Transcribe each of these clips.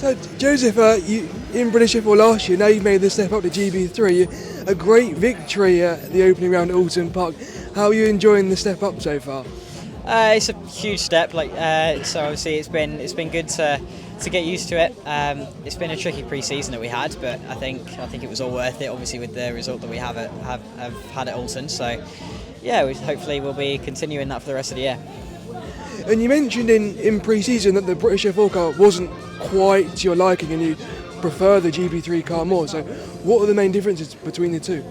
So, Joseph, you in British F4 last year, now you've made the step up to GB3. A great victory at the opening round at Alton Park. How are you enjoying the step up so far? It's a huge step. So obviously it's been good to get used to it. It's been a tricky pre-season that we had, but I think it was all worth it. Obviously with the result that we have had at Alton. So yeah, hopefully we'll be continuing that for the rest of the year. And you mentioned in pre-season that the British F4 car wasn't quite to your liking and you prefer the GB3 car more. So what are the main differences between the two?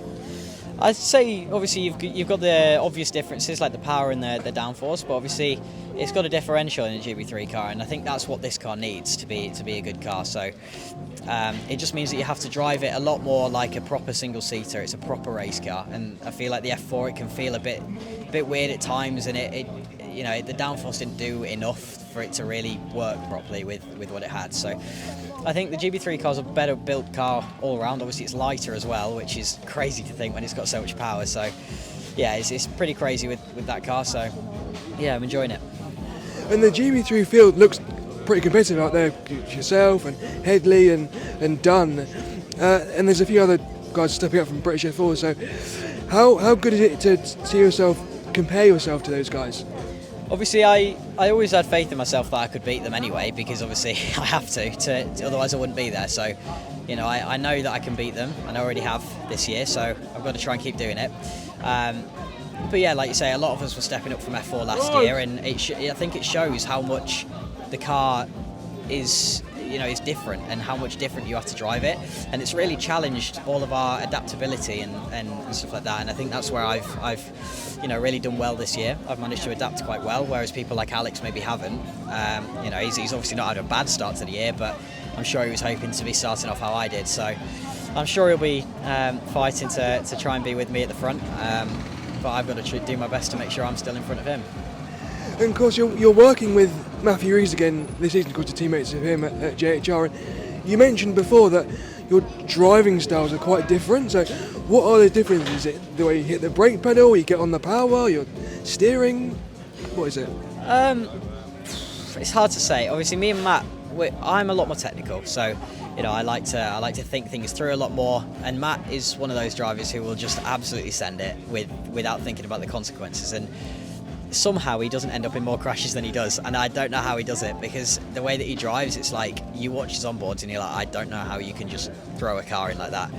I'd say obviously you've got the obvious differences like the power and the downforce, but obviously it's got a differential in a GB3 car, and I think that's what this car needs to be a good car. So it just means that you have to drive it a lot more like a proper single-seater. It's a proper race car, and I feel like the F4 it can feel a bit weird at times, and the downforce didn't do enough for it to really work properly with what it had. So I think the GB3 car's a better built car all around. Obviously it's lighter as well, which is crazy to think when it's got so much power. So yeah, it's pretty crazy with that car. So yeah, I'm enjoying it. And the GB3 field looks pretty competitive out there. Yourself and Headley and Dunn, and there's a few other guys stepping up from British F4. So how good is it to see yourself compare yourself to those guys? Obviously, I always had faith in myself that I could beat them anyway, because obviously I have to otherwise I wouldn't be there. So, I know that I can beat them, and I already have this year, so I've got to try and keep doing it. But yeah, like you say, a lot of us were stepping up from F4 last year, and I think it shows how much the car is different and how much different you have to drive it, and it's really challenged all of our adaptability and stuff like that. And I think that's where I've really done well this year. I've managed to adapt quite well, whereas people like Alex maybe haven't. He's obviously not had a bad start to the year, but I'm sure he was hoping to be starting off how I did. So I'm sure he'll be fighting to try and be with me at the front. But I've got to do my best to make sure I'm still in front of him. And of course, you're working with Matt Rees again this season, because you're teammates of him at JHR. And you mentioned before that your driving styles are quite different. So, what are the differences? Is it the way you hit the brake pedal, you get on the power, your steering? What is it? It's hard to say. Obviously, me and Matt, I'm a lot more technical. So, I like to think things through a lot more. And Matt is one of those drivers who will just absolutely send it without thinking about the consequences. And somehow he doesn't end up in more crashes than he does, and I don't know how he does it, because the way that he drives, it's like you watch his onboards and you're like, I don't know how you can just throw a car in like that.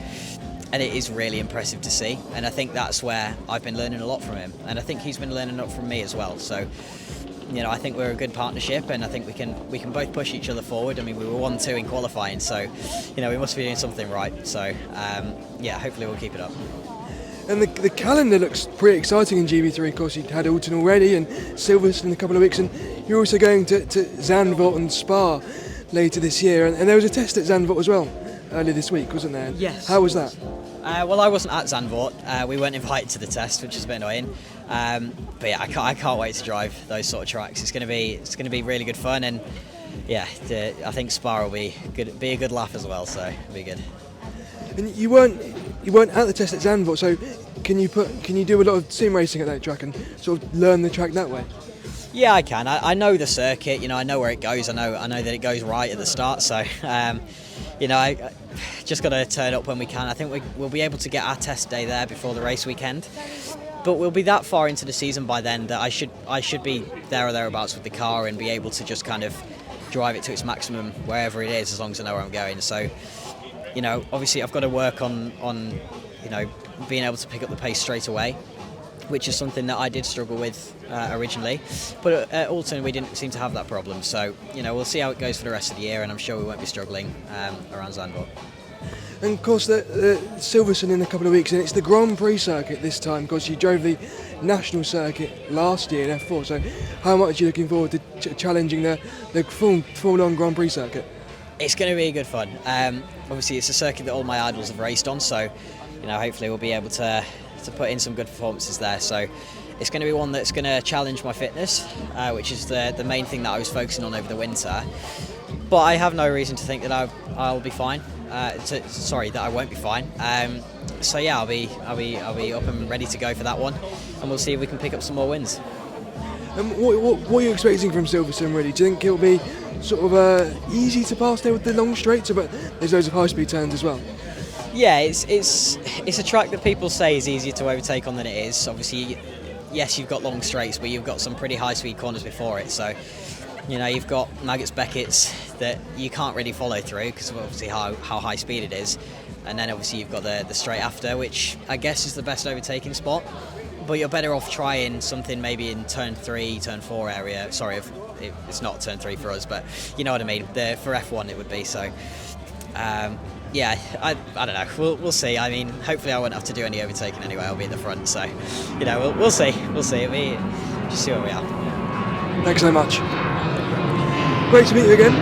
And it is really impressive to see, and I think that's where I've been learning a lot from him, and I think he's been learning a lot from me as well. So I think we're a good partnership, and I think we can both push each other forward. I mean, we were 1-2 in qualifying, so we must be doing something right. So hopefully we'll keep it up. And the calendar looks pretty exciting in GB3. Of course, you had Alton already and Silverstone in a couple of weeks, and you're also going to Zandvoort and Spa later this year. And there was a test at Zandvoort as well earlier this week, wasn't there? Yes. How was that? Well, I wasn't at Zandvoort. We weren't invited to the test, which is a bit annoying. But yeah, I can't wait to drive those sort of tracks. It's going to be really good fun, and yeah, I think Spa will be a good laugh as well. So it'll be good. And you weren't at the test at Zandvoort, so can you do a lot of sim racing at that track and sort of learn the track that way? Yeah, I can. I know the circuit. I know where it goes. I know that it goes right at the start. So, I just got to turn up when we can. I think we'll be able to get our test day there before the race weekend. But we'll be that far into the season by then that I should be there or thereabouts with the car and be able to just kind of drive it to its maximum wherever it is, as long as I know where I'm going. So, obviously I've got to work on being able to pick up the pace straight away, which is something that I did struggle with originally. But at Alton we didn't seem to have that problem. So, we'll see how it goes for the rest of the year, and I'm sure we won't be struggling around Zandvoort. And of course, the Silverstone in a couple of weeks, and it's the Grand Prix circuit this time, because you drove the national circuit last year in F4. So, how much are you looking forward to challenging the full-on Grand Prix circuit? It's going to be good fun. Obviously, it's a circuit that all my idols have raced on, so hopefully we'll be able to put in some good performances there. So it's going to be one that's going to challenge my fitness, which is the main thing that I was focusing on over the winter. But I have no reason to think that I'll be fine. That I won't be fine. So yeah, I'll be up and ready to go for that one, and we'll see if we can pick up some more wins. What are you expecting from Silverstone, really? Do you think it'll be sort of easy to pass there with the long straights, but there's loads of high-speed turns as well? Yeah, it's a track that people say is easier to overtake on than it is. Obviously, yes, you've got long straights, but you've got some pretty high-speed corners before it. So, you've got Maggots Beckett's that you can't really follow through because of obviously how high speed it is. And then obviously you've got the straight after, which I guess is the best overtaking spot. But you're better off trying something maybe in turn 3, turn 4 area. Sorry if it's not turn 3 for us, but you know what I mean. For F1 it would be. So, yeah, I don't know. We'll see. I mean, hopefully I won't have to do any overtaking anyway. I'll be in the front. So, we'll see. We'll see. Just see where we are. Thanks so much. Great to meet you again.